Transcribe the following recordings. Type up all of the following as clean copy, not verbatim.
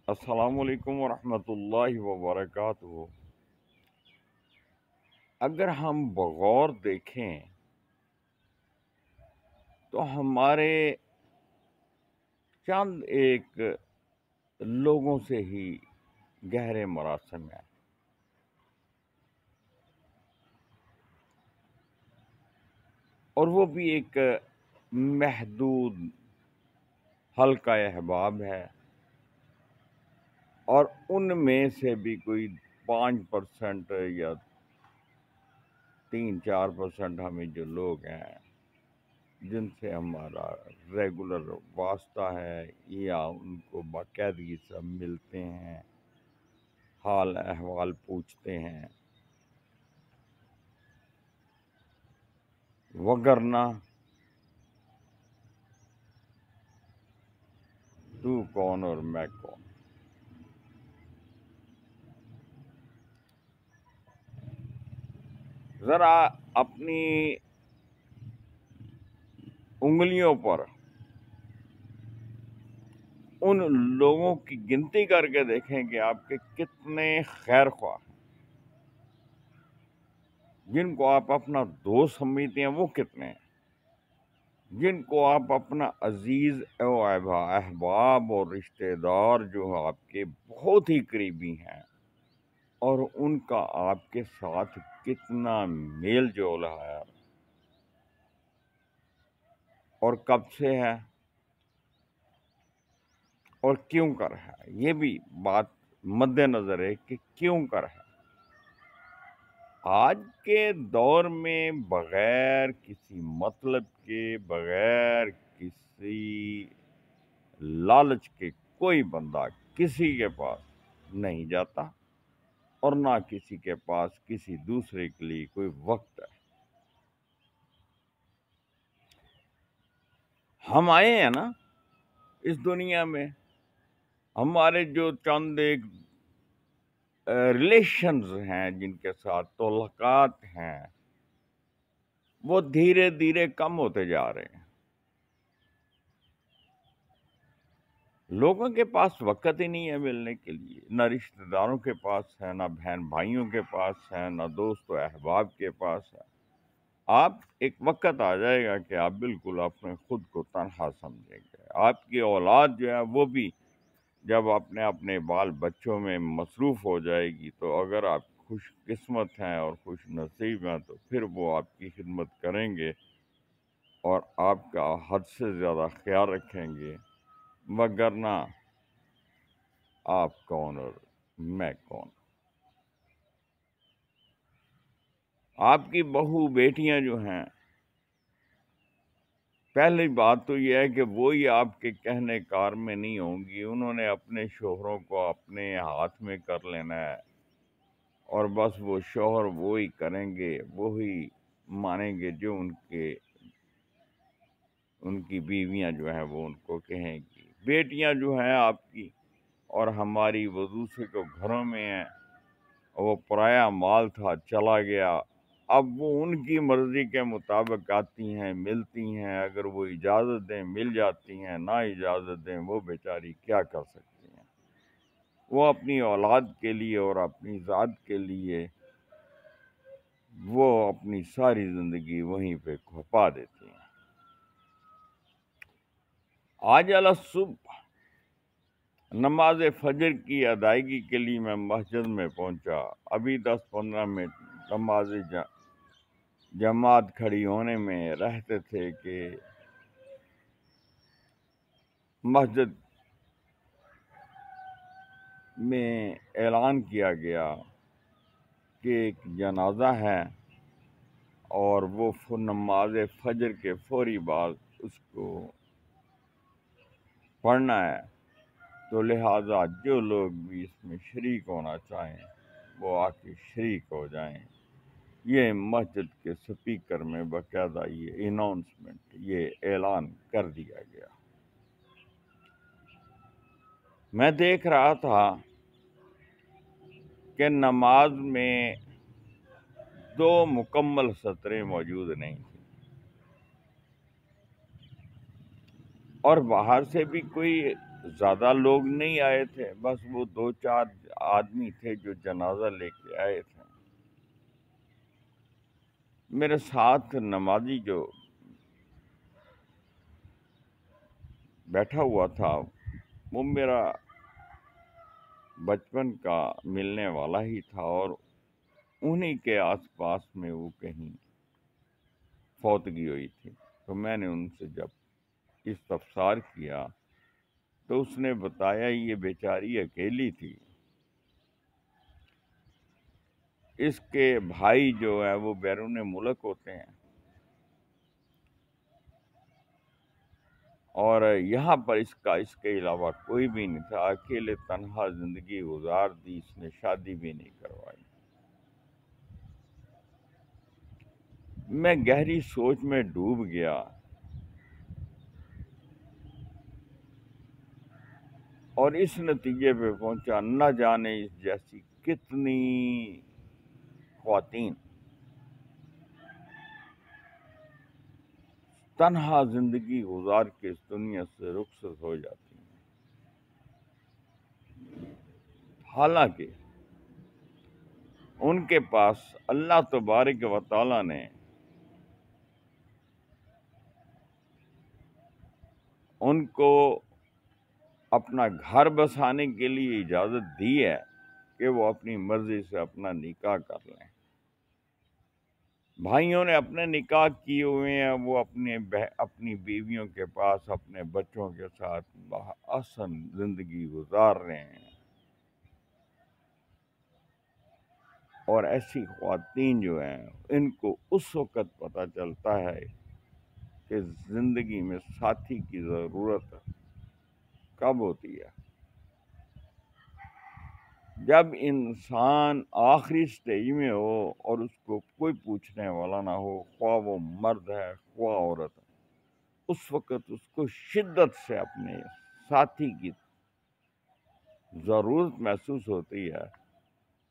السلام علیکم ورحمۃ اللہ وبرکاتہ۔ اگر ہم بغور دیکھیں تو ہمارے چند ایک لوگوں سے ہی گہرے مراسم ہیں، اور وہ بھی ایک محدود حلقہ احباب ہے، اور ان میں سے بھی کوئی 5% یا 3-4% ہمیں جو لوگ ہیں جن سے ہمارا ریگولر واسطہ ہے یا ان کو باقاعدگی سے ملتے ہیں، حال احوال پوچھتے ہیں، وگرنہ تو کون اور میں کون۔ ذرا اپنی انگلیوں پر ان لوگوں کی گنتی کر کے دیکھیں کہ آپ کے کتنے خیر خواہ ہیں، جن کو آپ اپنا دوست سمجھتے ہیں وہ کتنے ہیں، جن کو آپ اپنا عزیز و احباب اور رشتہ دار جو آپ کے بہت ہی قریبی ہیں، اور ان کا آپ کے ساتھ کتنا میل جول ہے اور کب سے ہے اور کیوں کر ہے۔ یہ بھی بات مد نظر ہے کہ کیوں کر ہے۔ آج کے دور میں بغیر کسی مطلب کے، بغیر کسی لالچ کے کوئی بندہ کسی کے پاس نہیں جاتا، اور نہ کسی کے پاس کسی دوسرے کے لیے کوئی وقت ہے۔ ہم آئے ہیں نا اس دنیا میں، ہمارے جو چند ایک ریلیشنز ہیں، جن کے ساتھ تعلقات ہیں، وہ دھیرے دھیرے کم ہوتے جا رہے ہیں۔ لوگوں کے پاس وقت ہی نہیں ہے ملنے کے لیے، نہ رشتہ داروں کے پاس ہے، نہ بہن بھائیوں کے پاس ہے، نہ دوست و احباب کے پاس ہے۔ آپ ایک وقت آ جائے گا کہ آپ بالکل اپنے خود کو تنہا سمجھیں گے۔ آپ کی اولاد جو ہے وہ بھی جب اپنے بال بچوں میں مصروف ہو جائے گی، تو اگر آپ خوش قسمت ہیں اور خوش نصیب ہیں تو پھر وہ آپ کی خدمت کریں گے اور آپ کا حد سے زیادہ خیال رکھیں گے، وگرنہ آپ کون اور میں کون۔ آپ کی بہو بیٹیاں جو ہیں، پہلی بات تو یہ ہے کہ وہی آپ کے کہنے کار میں نہیں ہوں گی، انہوں نے اپنے شوہروں کو اپنے ہاتھ میں کر لینا ہے، اور بس وہ شوہر وہی کریں گے، وہی مانیں گے جو ان کی بیویاں جو ہیں وہ ان کو کہیں گی۔ بیٹیاں جو ہیں آپ کی اور ہماری وہ دوسرے کو گھروں میں ہیں، وہ پرایا مال تھا چلا گیا، اب وہ ان کی مرضی کے مطابق آتی ہیں، ملتی ہیں، اگر وہ اجازت دیں مل جاتی ہیں، نہ اجازت دیں وہ بیچاری کیا کر سکتی ہیں۔ وہ اپنی اولاد کے لیے اور اپنی ذات کے لیے وہ اپنی ساری زندگی وہیں پہ کھپا دیتی ہیں۔ آج صبح نماز فجر کی ادائیگی کے لیے میں مسجد میں پہنچا، ابھی 10-15 منٹ نماز جماعت کھڑی ہونے میں رہتے تھے کہ مسجد میں اعلان کیا گیا کہ ایک جنازہ ہے، اور وہ نماز فجر کے فوری بعد اس کو پڑھنا ہے، تو لہٰذا جو لوگ بھی اس میں شریک ہونا چاہیں وہ آ کے شریک ہو جائیں۔ یہ مسجد کے سپیکر میں باقاعدہ یہ اناؤنسمنٹ، یہ اعلان کر دیا گیا۔ میں دیکھ رہا تھا کہ نماز میں 2 مکمل سطریں موجود نہیں تھیں، اور باہر سے بھی کوئی زیادہ لوگ نہیں آئے تھے، بس وہ 2-4 آدمی تھے جو جنازہ لے کے آئے تھے۔ میرے ساتھ نمازی جو بیٹھا ہوا تھا وہ میرا بچپن کا ملنے والا ہی تھا، اور انہی کے آس پاس میں وہ کہیں فوتگی ہوئی تھی۔ تو میں نے ان سے جب استفسار کیا تو اس نے بتایا یہ بیچاری اکیلی تھی، اس کے بھائی جو ہے وہ بیرون ملک ہوتے ہیں، اور یہاں پر اس کے علاوہ کوئی بھی نہیں تھا، اکیلے تنہا زندگی گزار دی، اس نے شادی بھی نہیں کروائی۔ میں گہری سوچ میں ڈوب گیا، اور اس نتیجے پہ پہنچا نہ جانے اس جیسی کتنی خواتین تنہا زندگی گزار کے اس دنیا سے رخصت ہو جاتی ہیں، حالانکہ ان کے پاس اللہ تبارک و تعالیٰ نے ان کو اپنا گھر بسانے کے لیے اجازت دی ہے کہ وہ اپنی مرضی سے اپنا نکاح کر لیں۔ بھائیوں نے اپنے نکاح کیے ہوئے ہیں، وہ اپنی بیویوں کے پاس اپنے بچوں کے ساتھ بحسن زندگی گزار رہے ہیں، اور ایسی خواتین جو ہیں ان کو اس وقت پتہ چلتا ہے کہ زندگی میں ساتھی کی ضرورت کب ہوتی ہے، جب انسان آخری سٹیج میں ہو اور اس کو کوئی پوچھنے والا نہ ہو، خواہ وہ مرد ہے خواہ عورت ہے، اس وقت اس کو شدت سے اپنے ساتھی کی ضرورت محسوس ہوتی ہے،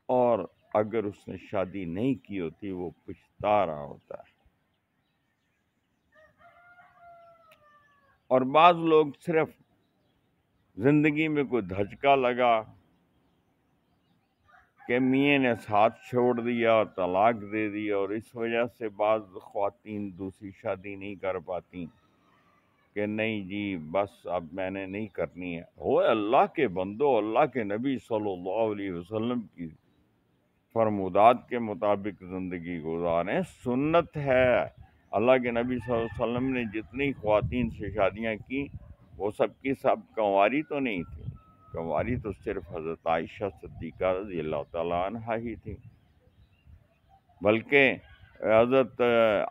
اور اگر اس نے شادی نہیں کی ہوتی وہ پچھتا رہا ہوتا ہے۔ اور بعض لوگ صرف زندگی میں کوئی دھچکا لگا کہ میاں نے ساتھ چھوڑ دیا اور طلاق دے دی، اور اس وجہ سے بعض خواتین دوسری شادی نہیں کر پاتی کہ نہیں جی بس اب میں نے نہیں کرنی ہے۔ وہ اللہ کے بندو، اللہ کے نبی صلی اللہ علیہ وسلم کی فرمودات کے مطابق زندگی گزاریں، سنت ہے۔ اللہ کے نبی صلی اللہ علیہ وسلم نے جتنی خواتین سے شادیاں کی وہ سب کی سب کنواری تو نہیں تھی، کنواری تو صرف حضرت عائشہ صدیقہ رضی اللہ تعالیٰ عنہ ہی تھی، بلکہ حضرت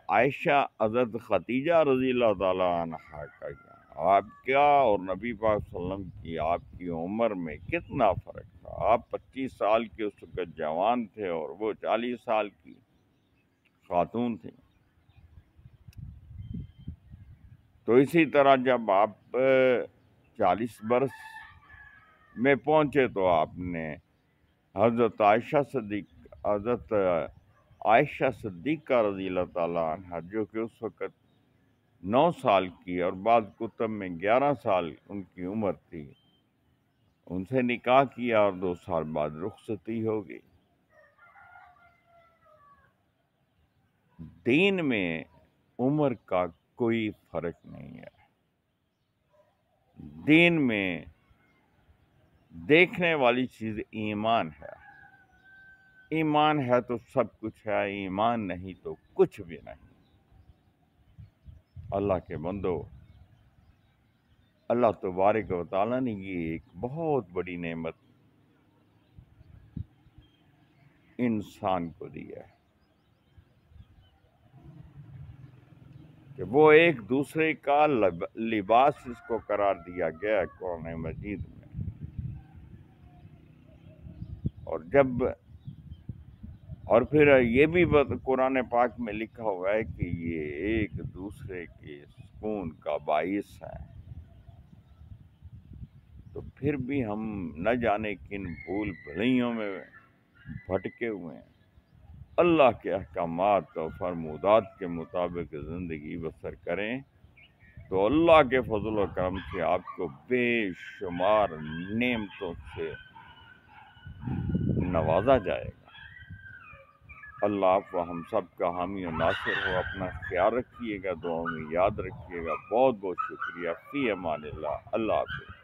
عائشہ حضرت خدیجہ رضی اللہ تعالیٰ عنہ کا آپ کیا اور نبی پاک صلی اللہ علیہ وسلم کی آپ کی عمر میں کتنا فرق تھا۔ آپ 25 سال کے اس وقت جوان تھے اور وہ 40 سال کی خاتون تھیں۔ تو اسی طرح جب آپ 40 برس میں پہنچے تو آپ نے حضرت عائشہ صدیقہ رضی اللہ تعالیٰ عنہ، جو کہ اس وقت 9 سال کی اور بعض کتب میں 11 سال ان کی عمر تھی، ان سے نکاح کیا اور 2 سال بعد رخصتی ہو گئی۔ دین میں عمر کا کوئی فرق نہیں ہے، دین میں دیکھنے والی چیز ایمان ہے، ایمان ہے تو سب کچھ ہے، ایمان نہیں تو کچھ بھی نہیں۔ اللہ کے بندو، اللہ تبارک و تعالیٰ نے یہ ایک بہت بڑی نعمت انسان کو دی ہے کہ وہ ایک دوسرے کا لباس اس کو قرار دیا گیا ہے قرآن مجید میں، اور پھر یہ بھی قرآن پاک میں لکھا ہوا ہے کہ یہ ایک دوسرے کے سکون کا باعث ہے۔ تو پھر بھی ہم نہ جانے کن بھول بھلیوں میں بھٹکے ہوئے ہیں۔ اللہ کے احکامات اور فرمودات کے مطابق زندگی بسر کریں، تو اللہ کے فضل و کرم سے آپ کو بے شمار نعمتوں سے نوازا جائے گا۔ اللہ آپ کو ہم سب کا حامی و ناصر ہو۔ اپنا خیال رکھیے گا، دعاؤں میں یاد رکھیے گا۔ بہت بہت شکریہ۔ فی امان اللہ۔ اللہ حافظ۔